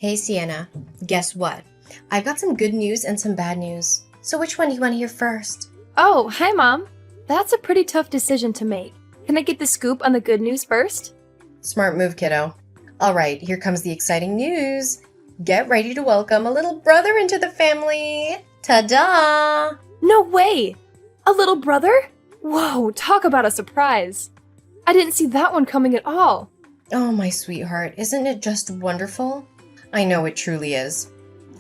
Hey Sienna, guess what? I've got some good news and some bad news. So which one do you want to hear first? Oh, hi, Mom. That's a pretty tough decision to make. Can I get the scoop on the good news first? Smart move, kiddo. All right, here comes the exciting news. Get ready to welcome a little brother into the family. Ta-da! No way! A little brother? Whoa, talk about a surprise. I didn't see that one coming at all. Oh, my sweetheart, isn't it just wonderful? I know it truly is.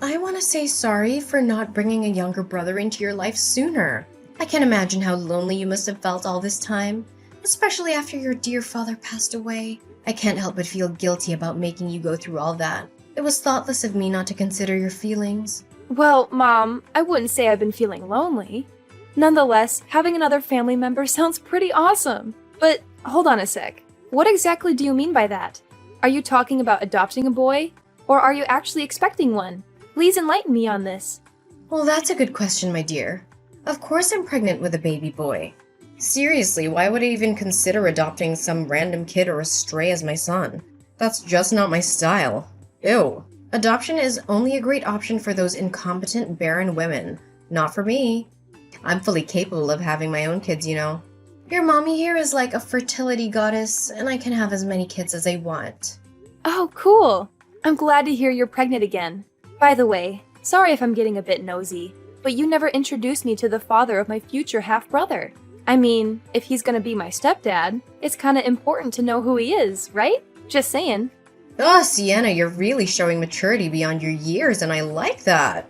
I want to say sorry for not bringing a younger brother into your life sooner. I can imagine how lonely you must have felt all this time, especially after your dear father passed away. I can't help but feel guilty about making you go through all that. It was thoughtless of me not to consider your feelings. Well, Mom, I wouldn't say I've been feeling lonely. Nonetheless, having another family member sounds pretty awesome. But hold on a sec. What exactly do you mean by that? Are you talking about adopting a boy? Or are you actually expecting one? Please enlighten me on this. Well, that's a good question, my dear. Of course I'm pregnant with a baby boy. Seriously, why would I even consider adopting some random kid or a stray as my son? That's just not my style. Ew. Adoption is only a great option for those incompetent, barren women. Not for me. I'm fully capable of having my own kids, you know. Your mommy here is like a fertility goddess, and I can have as many kids as I want. Oh, cool. I'm glad to hear you're pregnant again. By the way, sorry if I'm getting a bit nosy, but you never introduced me to the father of my future half-brother. I mean, if he's gonna be my stepdad, it's kinda important to know who he is, right? Just saying. Oh, Sienna, you're really showing maturity beyond your years, and I like that.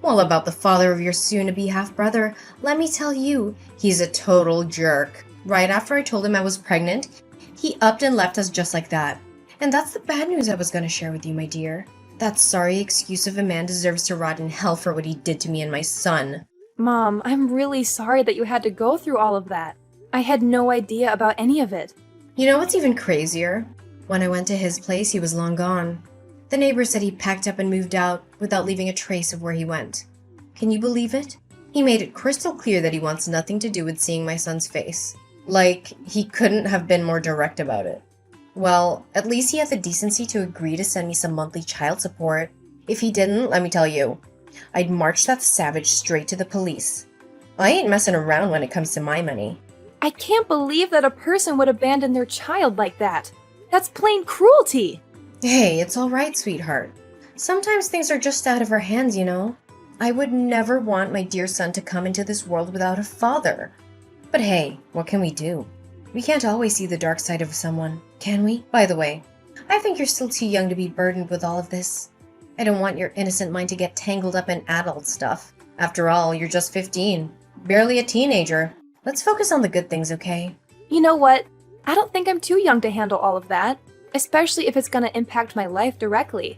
Well, about the father of your soon-to-be half-brother, let me tell you, he's a total jerk. Right after I told him I was pregnant, he upped and left us just like that. And that's the bad news I was going to share with you, my dear. That sorry excuse of a man deserves to rot in hell for what he did to me and my son. Mom, I'm really sorry that you had to go through all of that. I had no idea about any of it. You know what's even crazier? When I went to his place, he was long gone. The neighbors said he packed up and moved out without leaving a trace of where he went. Can you believe it? He made it crystal clear that he wants nothing to do with seeing my son's face. Like, he couldn't have been more direct about it. Well, at least he had the decency to agree to send me some monthly child support. If he didn't, let me tell you, I'd march that savage straight to the police. I ain't messing around when it comes to my money. I can't believe that a person would abandon their child like that. That's plain cruelty. Hey, it's all right, sweetheart. Sometimes things are just out of our hands, you know. I would never want my dear son to come into this world without a father. But hey, what can we do? We can't always see the dark side of someone, can we? By the way, I think you're still too young to be burdened with all of this. I don't want your innocent mind to get tangled up in adult stuff. After all, you're just 15, barely a teenager. Let's focus on the good things, okay? You know what? I don't think I'm too young to handle all of that, especially if it's gonna impact my life directly.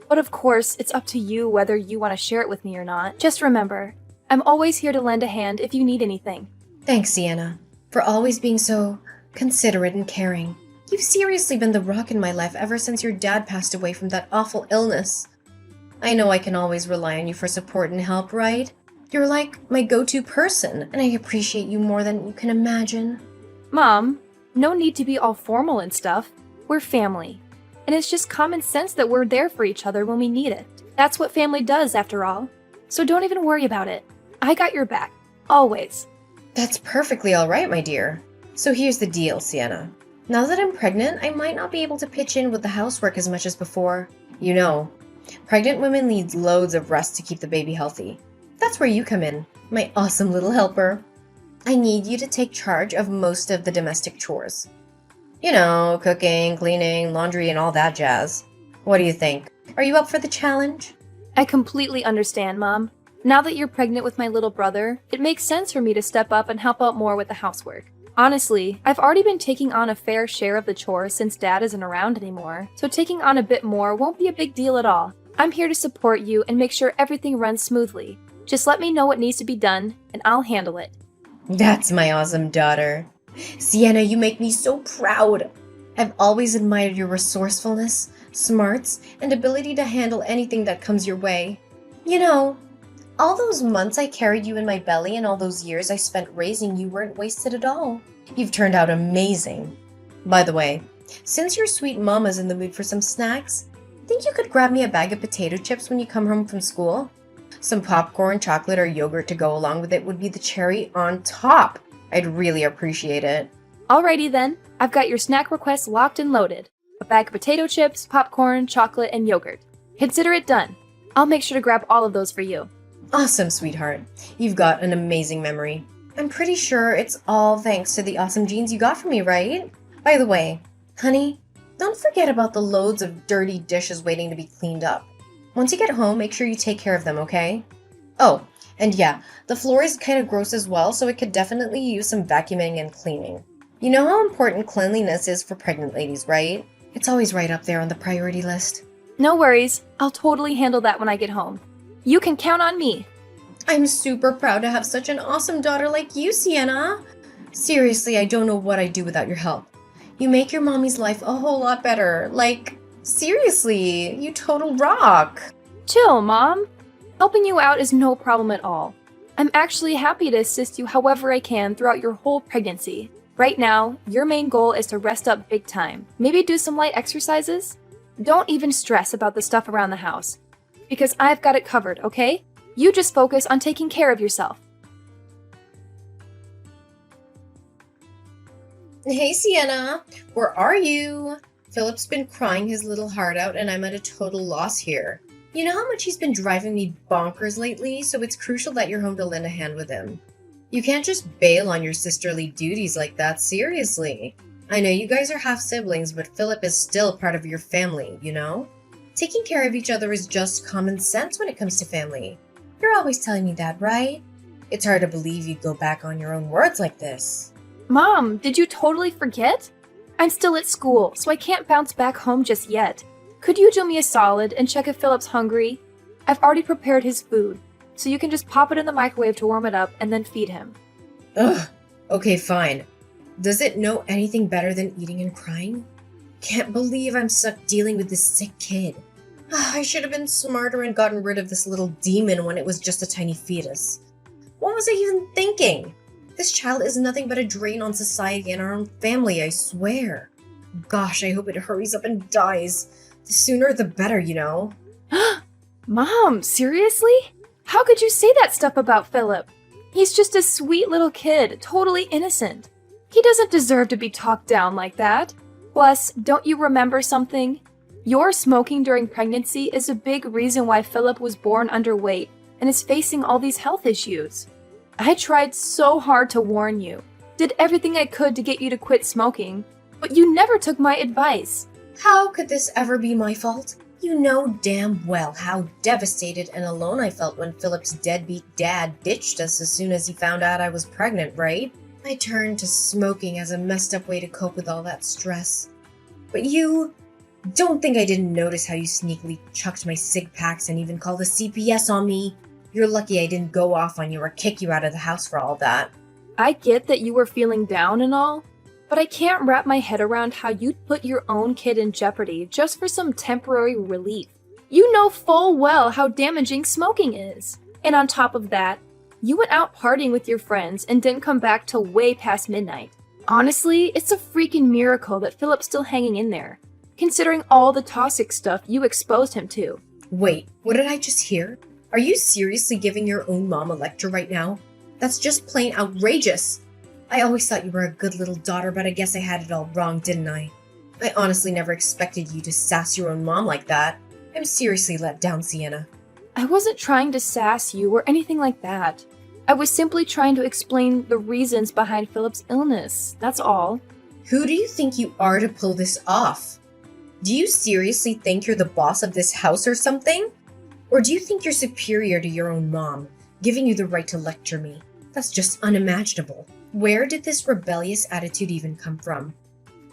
But of course, it's up to you whether you want to share it with me or not. Just remember, I'm always here to lend a hand if you need anything. Thanks, Sienna, for always being so considerate and caring. You've seriously been the rock in my life ever since your dad passed away from that awful illness. I know I can always rely on you for support and help, right? You're like my go-to person, and I appreciate you more than you can imagine. Mom, no need to be all formal and stuff. We're family. And it's just common sense that we're there for each other when we need it. That's what family does, after all. So don't even worry about it. I got your back. Always. That's perfectly all right, my dear. So here's the deal, Sienna. Now that I'm pregnant, I might not be able to pitch in with the housework as much as before. You know, pregnant women need loads of rest to keep the baby healthy. That's where you come in, my awesome little helper. I need you to take charge of most of the domestic chores. You know, cooking, cleaning, laundry, and all that jazz. What do you think? Are you up for the challenge? I completely understand, Mom. Now that you're pregnant with my little brother, it makes sense for me to step up and help out more with the housework. Honestly, I've already been taking on a fair share of the chores since Dad isn't around anymore, so taking on a bit more won't be a big deal at all. I'm here to support you and make sure everything runs smoothly. Just let me know what needs to be done, and I'll handle it. That's my awesome daughter. Sienna, you make me so proud. I've always admired your resourcefulness, smarts, and ability to handle anything that comes your way. You know, all those months I carried you in my belly and all those years I spent raising you weren't wasted at all. You've turned out amazing. By the way, since your sweet mama's in the mood for some snacks, Think you could grab me a bag of potato chips when you come home from school? Some popcorn, chocolate, or yogurt to go along with it would be the cherry on top. I'd really appreciate it. Alrighty then, I've got your snack request locked and loaded. A bag of potato chips, popcorn, chocolate, and yogurt. Consider it done. I'll make sure to grab all of those for you. Awesome, sweetheart. You've got an amazing memory. I'm pretty sure it's all thanks to the awesome jeans you got for me, right? By the way, honey, don't forget about the loads of dirty dishes waiting to be cleaned up. Once you get home, make sure you take care of them, okay? Oh, and yeah, the floor is kind of gross as well, so it could definitely use some vacuuming and cleaning. You know how important cleanliness is for pregnant ladies, right? It's always right up there on the priority list. No worries, I'll totally handle that when I get home. You can count on me. I'm super proud to have such an awesome daughter like you, Sienna. Seriously, I don't know what I'd do without your help. You make your mommy's life a whole lot better. Like, seriously, you total rock. Chill, Mom. Helping you out is no problem at all. I'm actually happy to assist you however I can throughout your whole pregnancy. Right now, your main goal is to rest up big time. Maybe do some light exercises? Don't even stress about the stuff around the house. Because I've got it covered, okay? You just focus on taking care of yourself. Hey, Sienna, where are you? Philip's been crying his little heart out and I'm at a total loss here. You know how much he's been driving me bonkers lately, so it's crucial that you're home to lend a hand with him. You can't just bail on your sisterly duties like that, seriously. I know you guys are half siblings, but Philip is still part of your family, you know? Taking care of each other is just common sense when it comes to family. You're always telling me that, right? It's hard to believe you'd go back on your own words like this. Mom, did you totally forget? I'm still at school, so I can't bounce back home just yet. Could you do me a solid and check if Philip's hungry? I've already prepared his food, so you can just pop it in the microwave to warm it up and then feed him. Ugh, okay, fine. Does it know anything better than eating and crying? Can't believe I'm stuck dealing with this sick kid. I should have been smarter and gotten rid of this little demon when it was just a tiny fetus. What was I even thinking? This child is nothing but a drain on society and our own family, I swear. Gosh, I hope it hurries up and dies. The sooner the better, you know? Mom, seriously? How could you say that stuff about Philip? He's just a sweet little kid, totally innocent. He doesn't deserve to be talked down like that. Plus, don't you remember something? Your smoking during pregnancy is a big reason why Philip was born underweight and is facing all these health issues. I tried so hard to warn you, did everything I could to get you to quit smoking, but you never took my advice. How could this ever be my fault? You know damn well how devastated and alone I felt when Philip's deadbeat dad ditched us as soon as he found out I was pregnant, right? I turned to smoking as a messed up way to cope with all that stress. But you don't think I didn't notice how you sneakily chucked my cig packs and even called the CPS on me? You're lucky I didn't go off on you or kick you out of the house for all that. I get that you were feeling down and all, but I can't wrap my head around how you'd put your own kid in jeopardy just for some temporary relief. You know full well how damaging smoking is. And on top of that, you went out partying with your friends and didn't come back till way past midnight. Honestly, it's a freaking miracle that Philip's still hanging in there, considering all the toxic stuff you exposed him to. Wait, what did I just hear? Are you seriously giving your own mom a lecture right now? That's just plain outrageous. I always thought you were a good little daughter, but I guess I had it all wrong, didn't I? I honestly never expected you to sass your own mom like that. I'm seriously let down, Sienna. I wasn't trying to sass you or anything like that. I was simply trying to explain the reasons behind Philip's illness, that's all. Who do you think you are to pull this off? Do you seriously think you're the boss of this house or something? Or do you think you're superior to your own mom, giving you the right to lecture me? That's just unimaginable. Where did this rebellious attitude even come from?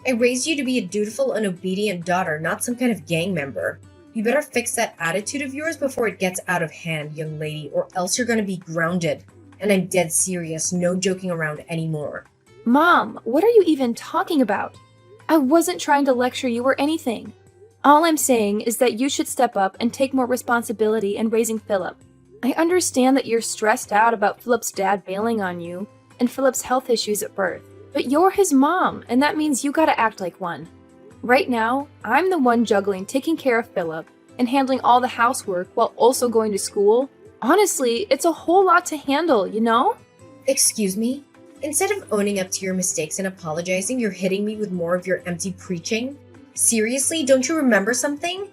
I raised you to be a dutiful and obedient daughter, not some kind of gang member. You better fix that attitude of yours before it gets out of hand, young lady, or else you're gonna be grounded. And I'm dead serious, no joking around anymore. Mom, what are you even talking about? I wasn't trying to lecture you or anything. All I'm saying is that you should step up and take more responsibility in raising Philip. I understand that you're stressed out about Philip's dad bailing on you and Philip's health issues at birth, but you're his mom, and that means you gotta act like one. Right now, I'm the one juggling taking care of Philip and handling all the housework while also going to school. Honestly, it's a whole lot to handle, you know? Excuse me? Instead of owning up to your mistakes and apologizing, you're hitting me with more of your empty preaching? Seriously, don't you remember something?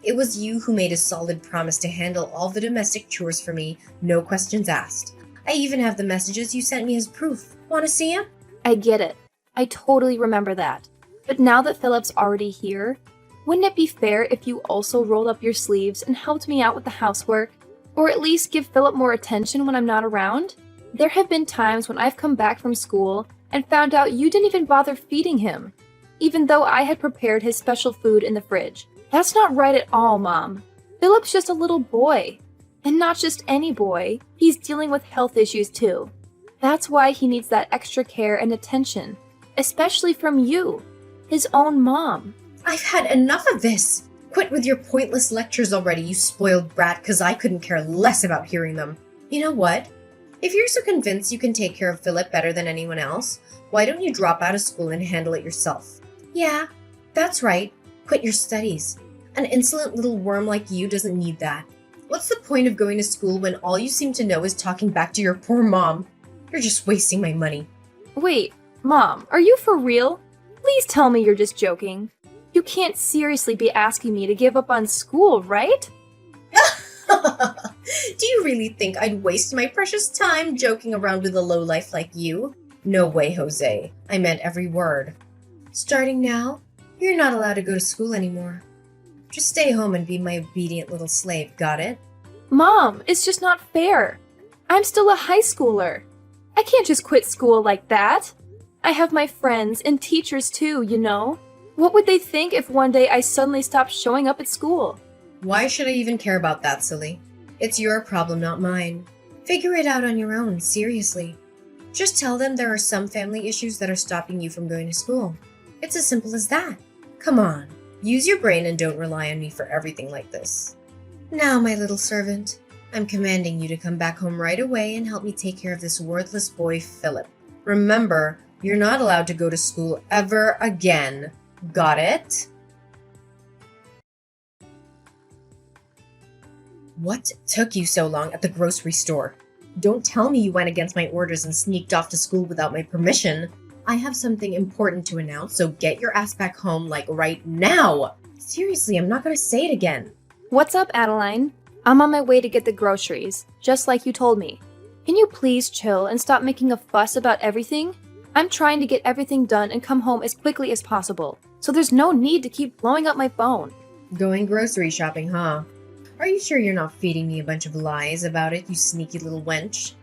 It was you who made a solid promise to handle all the domestic chores for me, no questions asked. I even have the messages you sent me as proof. Want to see 'em? I get it. I totally remember that. But now that Philip's already here, wouldn't it be fair if you also rolled up your sleeves and helped me out with the housework? Or at least give Philip more attention when I'm not around? There have been times when I've come back from school and found out you didn't even bother feeding him, even though I had prepared his special food in the fridge. That's not right at all, Mom. Philip's just a little boy. And not just any boy, he's dealing with health issues too. That's why he needs that extra care and attention, especially from you, his own mom. I've had enough of this. Quit with your pointless lectures already, you spoiled brat, because I couldn't care less about hearing them. You know what? If you're so convinced you can take care of Philip better than anyone else, why don't you drop out of school and handle it yourself? Yeah, that's right. Quit your studies. An insolent little worm like you doesn't need that. What's the point of going to school when all you seem to know is talking back to your poor mom? You're just wasting my money. Wait, Mom, are you for real? Please tell me you're just joking. You can't seriously be asking me to give up on school, right? Do you really think I'd waste my precious time joking around with a lowlife like you? No way, Jose. I meant every word. Starting now, you're not allowed to go to school anymore. Just stay home and be my obedient little slave, got it? Mom, it's just not fair. I'm still a high schooler. I can't just quit school like that. I have my friends and teachers too, you know? What would they think if one day I suddenly stopped showing up at school? Why should I even care about that, silly? It's your problem, not mine. Figure it out on your own, seriously. Just tell them there are some family issues that are stopping you from going to school. It's as simple as that. Come on, use your brain and don't rely on me for everything like this. Now, my little servant, I'm commanding you to come back home right away and help me take care of this worthless boy, Philip. Remember, you're not allowed to go to school ever again. Got it? What took you so long at the grocery store? Don't tell me you went against my orders and sneaked off to school without my permission. I have something important to announce, so get your ass back home, like right now! Seriously, I'm not gonna say it again. What's up, Adeline? I'm on my way to get the groceries, just like you told me. Can you please chill and stop making a fuss about everything? I'm trying to get everything done and come home as quickly as possible, so there's no need to keep blowing up my phone. Going grocery shopping, huh? Are you sure you're not feeding me a bunch of lies about it, you sneaky little wench?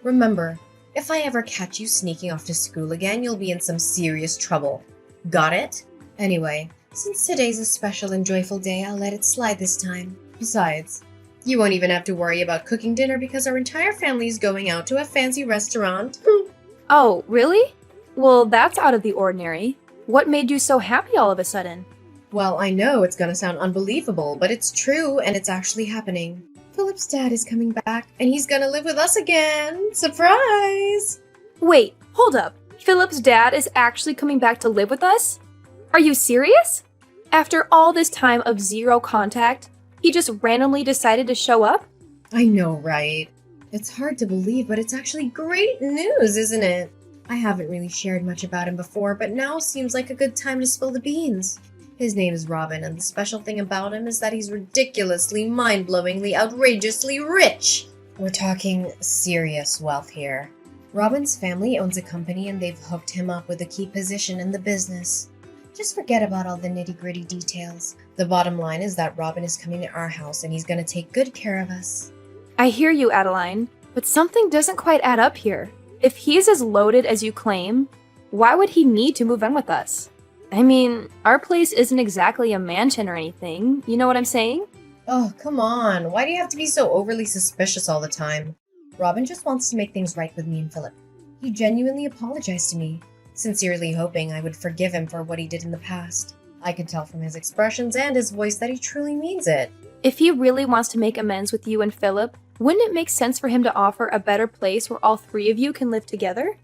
Remember, if I ever catch you sneaking off to school again, you'll be in some serious trouble. Got it? Anyway, since today's a special and joyful day, I'll let it slide this time. Besides, you won't even have to worry about cooking dinner because our entire family is going out to a fancy restaurant. Oh, really? Well, that's out of the ordinary. What made you so happy all of a sudden? Well, I know it's gonna sound unbelievable, but it's true and it's actually happening. Philip's dad is coming back and he's gonna live with us again. Surprise! Wait, hold up. Philip's dad is actually coming back to live with us? Are you serious? After all this time of zero contact, he just randomly decided to show up? I know, right? It's hard to believe, but it's actually great news, isn't it? I haven't really shared much about him before, but now seems like a good time to spill the beans. His name is Robin, and the special thing about him is that he's ridiculously, mind-blowingly, outrageously rich. We're talking serious wealth here. Robin's family owns a company and they've hooked him up with a key position in the business. Just forget about all the nitty-gritty details. The bottom line is that Robin is coming to our house and he's going to take good care of us. I hear you, Adeline, but something doesn't quite add up here. If he's as loaded as you claim, why would he need to move in with us? I mean, our place isn't exactly a mansion or anything, you know what I'm saying? Oh, come on. Why do you have to be so overly suspicious all the time? Robin just wants to make things right with me and Philip. He genuinely apologized to me, sincerely hoping I would forgive him for what he did in the past. I could tell from his expressions and his voice that he truly means it. If he really wants to make amends with you and Philip, wouldn't it make sense for him to offer a better place where all three of you can live together?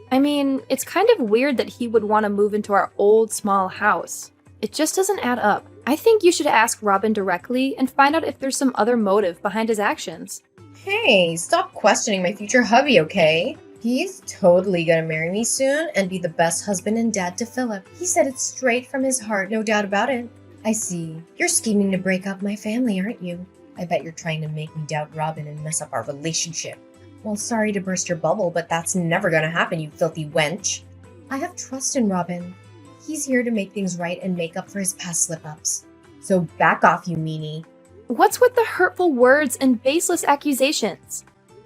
I mean, it's kind of weird that he would want to move into our old, small house. It just doesn't add up. I think you should ask Robin directly and find out if there's some other motive behind his actions. Hey, stop questioning my future hubby, okay? He's totally gonna marry me soon and be the best husband and dad to Philip. He said it straight from his heart, no doubt about it. I see. You're scheming to break up my family, aren't you? I bet you're trying to make me doubt Robin and mess up our relationship. Well, sorry to burst your bubble, but that's never gonna happen, you filthy wench. I have trust in Robin. He's here to make things right and make up for his past slip-ups. So back off, you meanie. What's with the hurtful words and baseless accusations?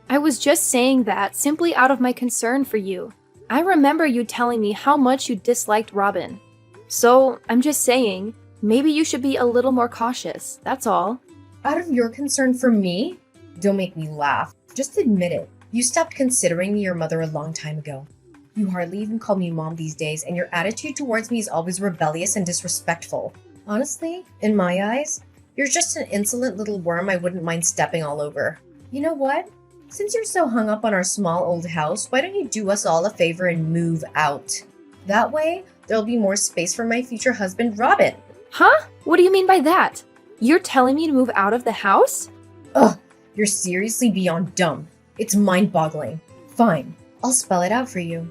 I was just saying that simply out of my concern for you. I remember you telling me how much you disliked Robin. So, I'm just saying, maybe you should be a little more cautious, that's all. Out of your concern for me? Don't make me laugh. Just admit it. You stopped considering me your mother a long time ago. You hardly even call me mom these days, and your attitude towards me is always rebellious and disrespectful. Honestly, in my eyes, you're just an insolent little worm I wouldn't mind stepping all over. You know what? Since you're so hung up on our small old house, why don't you do us all a favor and move out? That way, there'll be more space for my future husband, Robin. Huh? What do you mean by that? You're telling me to move out of the house? Ugh, you're seriously beyond dumb. It's mind-boggling. Fine, I'll spell it out for you.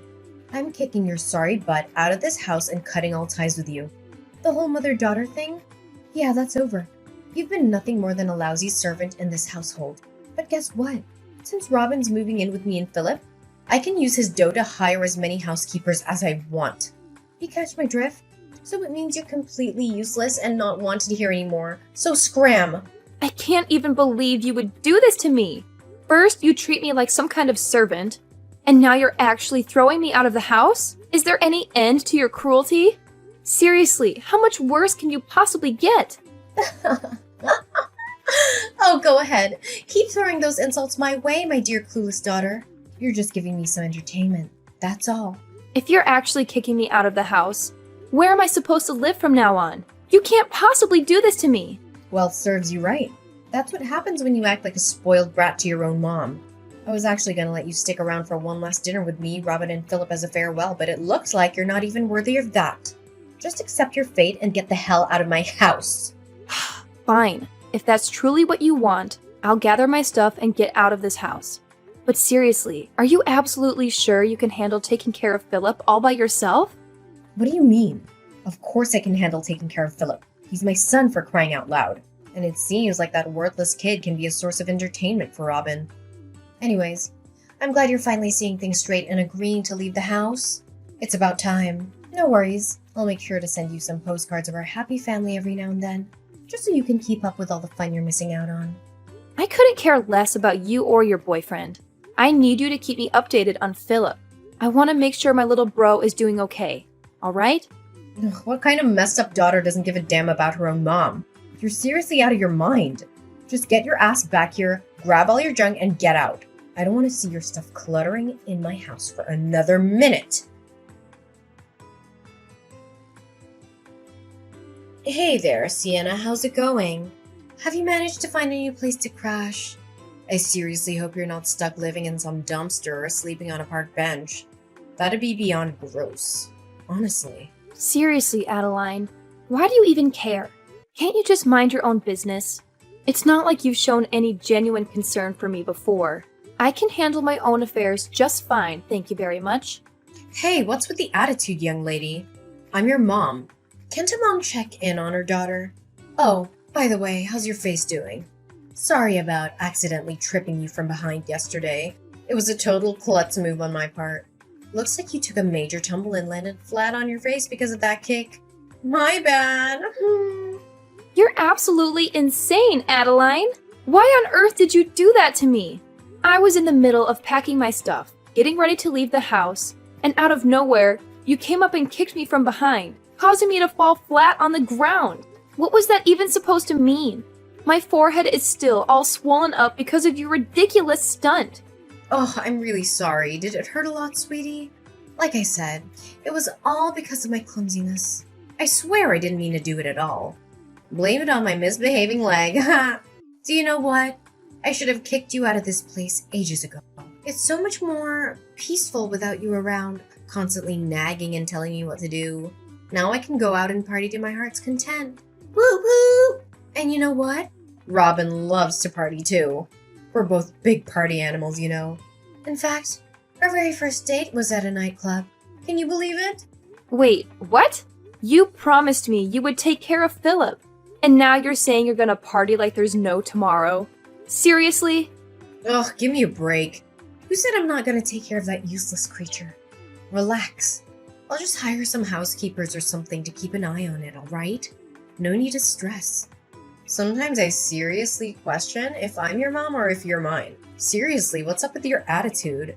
I'm kicking your sorry butt out of this house and cutting all ties with you. The whole mother-daughter thing? Yeah, that's over. You've been nothing more than a lousy servant in this household. But guess what? Since Robin's moving in with me and Philip, I can use his dough to hire as many housekeepers as I want. You catch my drift? So it means you're completely useless and not wanted here anymore. So scram! I can't even believe you would do this to me. First, you treat me like some kind of servant, and now you're actually throwing me out of the house? Is there any end to your cruelty? Seriously, how much worse can you possibly get? Oh, go ahead. Keep throwing those insults my way, my dear clueless daughter. You're just giving me some entertainment. That's all. If you're actually kicking me out of the house, where am I supposed to live from now on? You can't possibly do this to me. Well, it serves you right. That's what happens when you act like a spoiled brat to your own mom. I was actually going to let you stick around for one last dinner with me, Robin, and Philip as a farewell, but it looks like you're not even worthy of that. Just accept your fate and get the hell out of my house. Fine. If that's truly what you want, I'll gather my stuff and get out of this house. But seriously, are you absolutely sure you can handle taking care of Philip all by yourself? What do you mean? Of course I can handle taking care of Philip. He's my son, for crying out loud. And it seems like that worthless kid can be a source of entertainment for Robin. Anyways, I'm glad you're finally seeing things straight and agreeing to leave the house. It's about time. No worries. I'll make sure to send you some postcards of our happy family every now and then, just so you can keep up with all the fun you're missing out on. I couldn't care less about you or your boyfriend. I need you to keep me updated on Philip. I want to make sure my little bro is doing okay. All right? Ugh, what kind of messed up daughter doesn't give a damn about her own mom? You're seriously out of your mind. Just get your ass back here, grab all your junk, and get out. I don't want to see your stuff cluttering in my house for another minute. Hey there, Sienna. How's it going? Have you managed to find a new place to crash? I seriously hope you're not stuck living in some dumpster or sleeping on a park bench. That'd be beyond gross. Honestly. Seriously, Adeline, why do you even care? Can't you just mind your own business? It's not like you've shown any genuine concern for me before. I can handle my own affairs just fine, thank you very much. Hey, what's with the attitude, young lady? I'm your mom. Can't a mom check in on her daughter? Oh, by the way, how's your face doing? Sorry about accidentally tripping you from behind yesterday. It was a total klutz move on my part. Looks like you took a major tumble and landed flat on your face because of that kick. My bad. You're absolutely insane, Adeline! Why on earth did you do that to me? I was in the middle of packing my stuff, getting ready to leave the house, and out of nowhere, you came up and kicked me from behind, causing me to fall flat on the ground. What was that even supposed to mean? My forehead is still all swollen up because of your ridiculous stunt. Oh, I'm really sorry. Did it hurt a lot, sweetie? Like I said, it was all because of my clumsiness. I swear I didn't mean to do it at all. Blame it on my misbehaving leg. Do you know what? I should have kicked you out of this place ages ago. It's so much more peaceful without you around, constantly nagging and telling me what to do. Now I can go out and party to my heart's content. Woo woo! And you know what? Robin loves to party too. We're both big party animals, you know. In fact, our very first date was at a nightclub. Can you believe it? Wait, what? You promised me you would take care of Philip, and now you're saying you're gonna party like there's no tomorrow? Seriously? Ugh, give me a break. Who said I'm not gonna take care of that useless creature? Relax. I'll just hire some housekeepers or something to keep an eye on it, alright? No need to stress. Sometimes I seriously question if I'm your mom or if you're mine. Seriously, what's up with your attitude?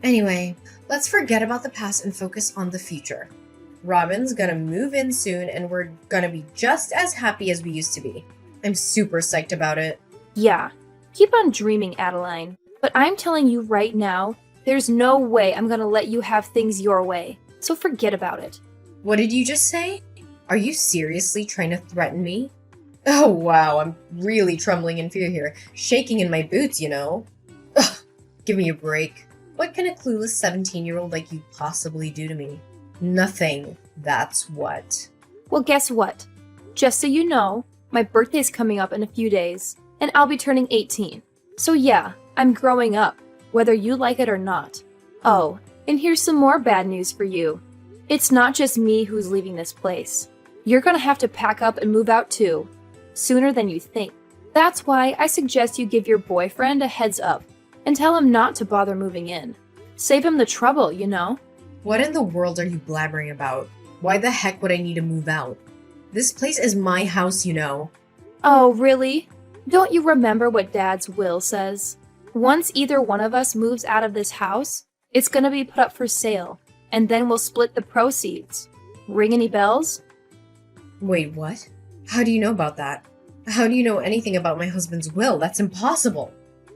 Anyway, let's forget about the past and focus on the future. Robin's gonna move in soon and we're gonna be just as happy as we used to be. I'm super psyched about it. Yeah. Keep on dreaming, Adeline. But I'm telling you right now, there's no way I'm gonna let you have things your way. So forget about it. What did you just say? Are you seriously trying to threaten me? Oh wow, I'm really trembling in fear here. Shaking in my boots, you know. Ugh, give me a break. What can a clueless 17-year-old like you possibly do to me? Nothing, that's what. Well, guess what? Just so you know, my birthday's coming up in a few days, and I'll be turning 18. So yeah, I'm growing up, whether you like it or not. Oh, and here's some more bad news for you. It's not just me who's leaving this place. You're gonna have to pack up and move out too, sooner than you think. That's why I suggest you give your boyfriend a heads up and tell him not to bother moving in. Save him the trouble, you know? What in the world are you blabbering about? Why the heck would I need to move out? This place is my house, you know. Oh, really? Don't you remember what Dad's will says? Once either one of us moves out of this house, it's gonna be put up for sale, and then we'll split the proceeds. Ring any bells? Wait, what? How do you know about that? How do you know anything about my husband's will? That's impossible.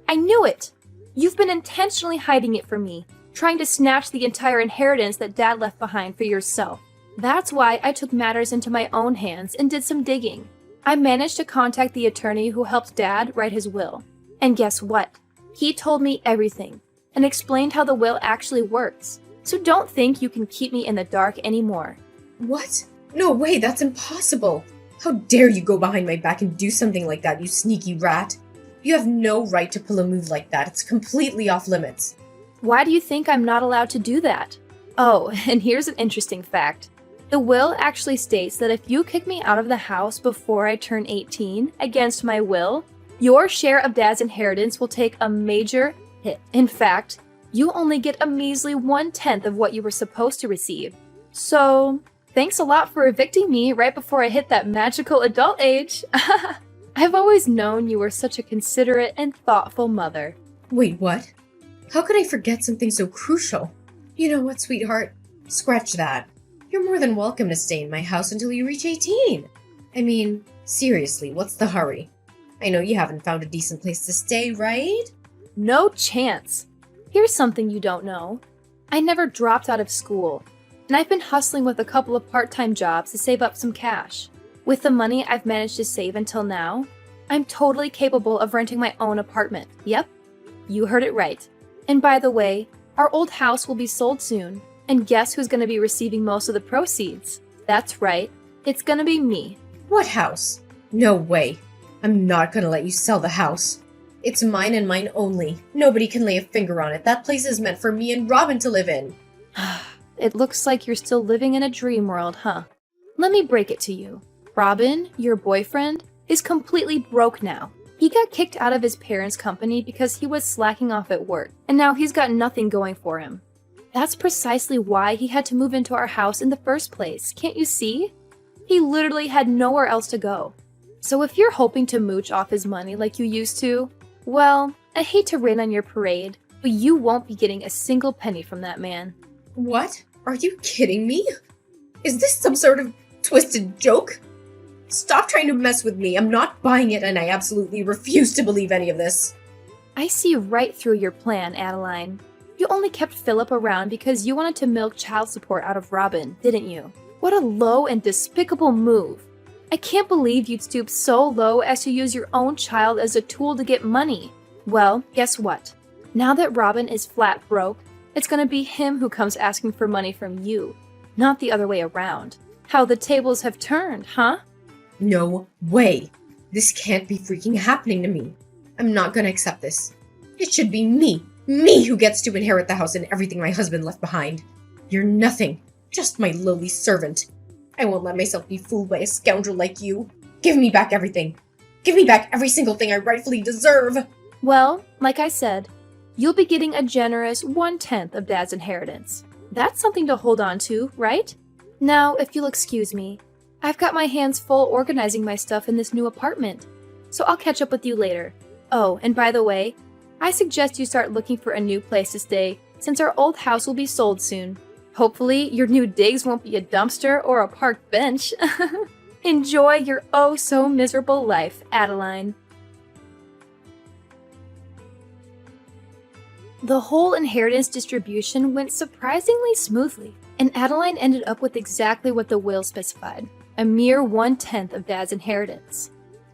I knew it! You've been intentionally hiding it from me, trying to snatch the entire inheritance that Dad left behind for yourself. That's why I took matters into my own hands and did some digging. I managed to contact the attorney who helped Dad write his will. And guess what? He told me everything and explained how the will actually works. So don't think you can keep me in the dark anymore. What? No way, that's impossible. How dare you go behind my back and do something like that, you sneaky rat. You have no right to pull a move like that. It's completely off limits. Why do you think I'm not allowed to do that? Oh, and here's an interesting fact. The will actually states that if you kick me out of the house before I turn 18, against my will, your share of Dad's inheritance will take a major hit. In fact, you only get a measly 1/10 of what you were supposed to receive. So, thanks a lot for evicting me right before I hit that magical adult age. I've always known you were such a considerate and thoughtful mother. Wait, what? How could I forget something so crucial? You know what, sweetheart? Scratch that. You're more than welcome to stay in my house until you reach 18. I mean, seriously, what's the hurry? I know you haven't found a decent place to stay, right? No chance. Here's something you don't know. I never dropped out of school, and I've been hustling with a couple of part-time jobs to save up some cash. With the money I've managed to save until now, I'm totally capable of renting my own apartment. Yep, you heard it right. And by the way, our old house will be sold soon, and guess who's going to be receiving most of the proceeds? That's right, it's going to be me. What house? No way. I'm not gonna let you sell the house. It's mine and mine only. Nobody can lay a finger on it. That place is meant for me and Robin to live in. It looks like you're still living in a dream world, huh? Let me break it to you. Robin, your boyfriend, is completely broke now. He got kicked out of his parents' company because he was slacking off at work, and now he's got nothing going for him. That's precisely why he had to move into our house in the first place, can't you see? He literally had nowhere else to go. So if you're hoping to mooch off his money like you used to, well, I hate to rain on your parade, but you won't be getting a single penny from that man. What? Are you kidding me? Is this some sort of twisted joke? Stop trying to mess with me. I'm not buying it, and I absolutely refuse to believe any of this. I see right through your plan, Adeline. You only kept Philip around because you wanted to milk child support out of Robin, didn't you? What a low and despicable move. I can't believe you'd stoop so low as to use your own child as a tool to get money. Well, guess what? Now that Robin is flat broke, it's gonna be him who comes asking for money from you, not the other way around. How the tables have turned, huh? No way. This can't be freaking happening to me. I'm not gonna accept this. It should be me who gets to inherit the house and everything my husband left behind. You're nothing, just my lowly servant. I won't let myself be fooled by a scoundrel like you. Give me back everything. Give me back every single thing I rightfully deserve. Well, like I said, you'll be getting a generous 1/10 of Dad's inheritance. That's something to hold on to, right? Now, if you'll excuse me, I've got my hands full organizing my stuff in this new apartment, so I'll catch up with you later. Oh, and by the way, I suggest you start looking for a new place to stay, since our old house will be sold soon. Hopefully, your new digs won't be a dumpster or a park bench. Enjoy your oh-so-miserable life, Adeline. The whole inheritance distribution went surprisingly smoothly, and Adeline ended up with exactly what the will specified, a mere 1/10 of Dad's inheritance.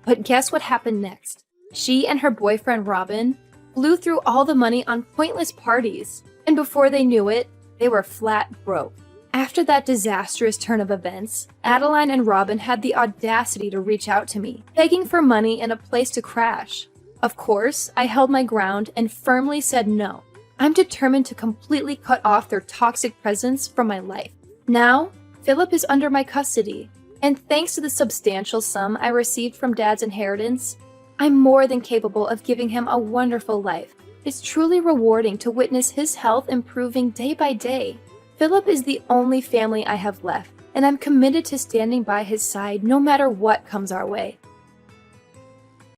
But guess what happened next? She and her boyfriend Robin blew through all the money on pointless parties, and before they knew it, they were flat broke. After that disastrous turn of events, Adeline and Robin had the audacity to reach out to me, begging for money and a place to crash. Of course, I held my ground and firmly said no. I'm determined to completely cut off their toxic presence from my life. Now, Philip is under my custody, and thanks to the substantial sum I received from Dad's inheritance, I'm more than capable of giving him a wonderful life. It's truly rewarding to witness his health improving day by day. Philip is the only family I have left, and I'm committed to standing by his side no matter what comes our way.